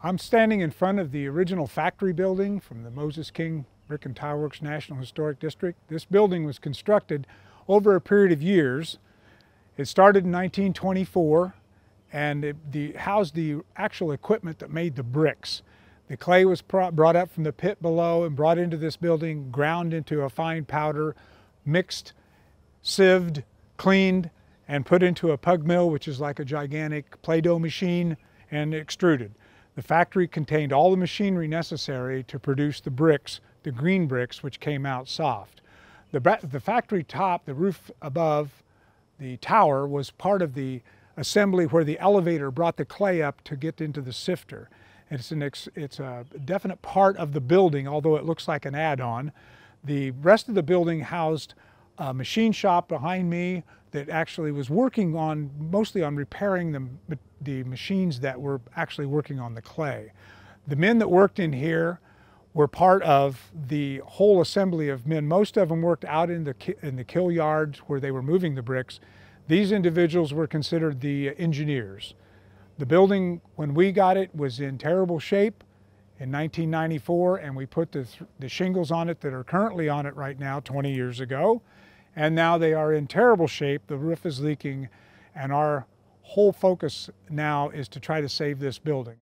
I'm standing in front of the original factory building from the Moses King Brick and Tile Works National Historic District. This building was constructed over a period of years. It started in 1924 and it housed the actual equipment that made the bricks. The clay was brought up from the pit below and brought into this building, ground into a fine powder, mixed, sieved, cleaned, and put into a pug mill, which is like a gigantic Play-Doh machine, and extruded. The factory contained all the machinery necessary to produce the bricks, the green bricks, which came out soft. The factory top, the roof above the tower, was part of the assembly where the elevator brought the clay up to get into the sifter. It's a definite part of the building, although it looks like an add-on. The rest of the building housed a machine shop behind me that actually was working on, mostly on repairing the machines that were actually working on the clay. The men that worked in here were part of the whole assembly of men. Most of them worked out in the kill yards where they were moving the bricks. These individuals were considered the engineers. The building, when we got it, was in terrible shape in 1994, and we put the shingles on it that are currently on it right now 20 years ago. And now they are in terrible shape. The roof is leaking, and our whole focus now is to try to save this building.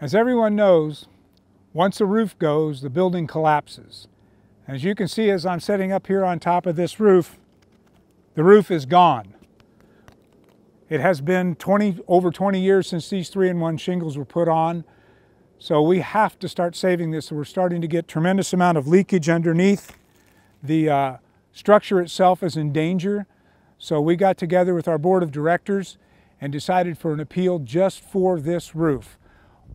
As everyone knows, once a roof goes, the building collapses. As you can see, as I'm sitting up here on top of this roof, the roof is gone. It has been over 20 years since these 3-in-1 shingles were put on, so we have to start saving this. So we're starting to get tremendous amount of leakage underneath. The structure itself is in danger, so we got together with our board of directors and decided for an appeal just for this roof.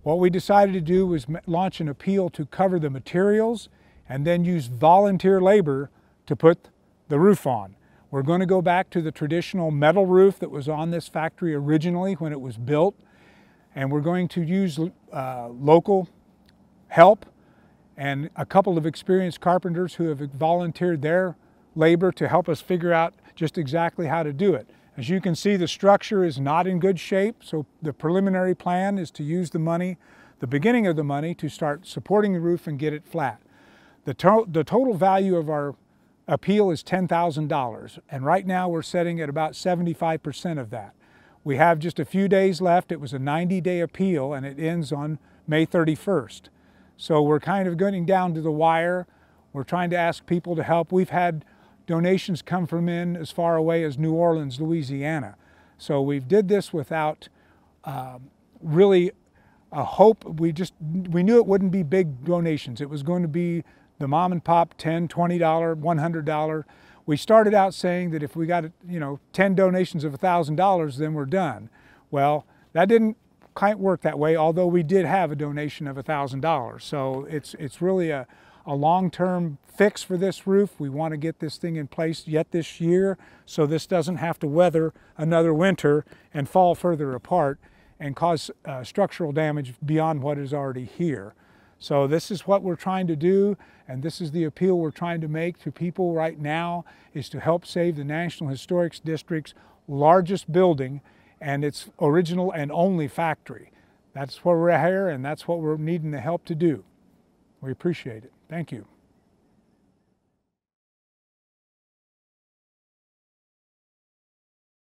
What we decided to do was launch an appeal to cover the materials and then use volunteer labor to put the roof on. We're going to go back to the traditional metal roof that was on this factory originally when it was built, and we're going to use local help and a couple of experienced carpenters who have volunteered their labor to help us figure out just exactly how to do it. As you can see, the structure is not in good shape, so the preliminary plan is to use the money, the beginning of the money, to start supporting the roof and get it flat. The total value of our appeal is $10,000, and right now we're setting at about 75% of that. We have just a few days left. It was a 90-day appeal, and it ends on May 31st. So we're kind of getting down to the wire. We're trying to ask people to help. We've had donations come from in as far away as New Orleans, Louisiana. So we did this without really a hope. We knew it wouldn't be big donations. It was going to be the mom and pop $10, $20, $100. We started out saying that if we got 10 donations of $1,000, then we're done. Well, that didn't quite work that way, although we did have a donation of $1,000. So it's really a long-term fix for this roof. We want to get this thing in place yet this year so this doesn't have to weather another winter and fall further apart and cause structural damage beyond what is already here. So this is what we're trying to do, and this is the appeal we're trying to make to people right now, is to help save the National Historic District's largest building and its original and only factory. That's where we're here, and that's what we're needing the help to do. We appreciate it. Thank you.